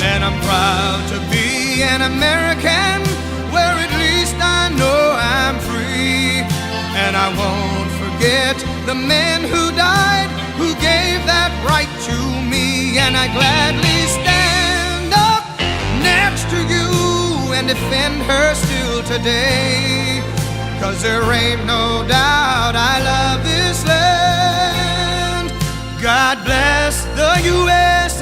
And I'm proud to be an American, where at least I know I'm free. And I won't forget the men who died, who gave that right to me. And I gladly stand up next to you and defend her still today, 'cause there ain't no doubt I love this land. God bless the USA.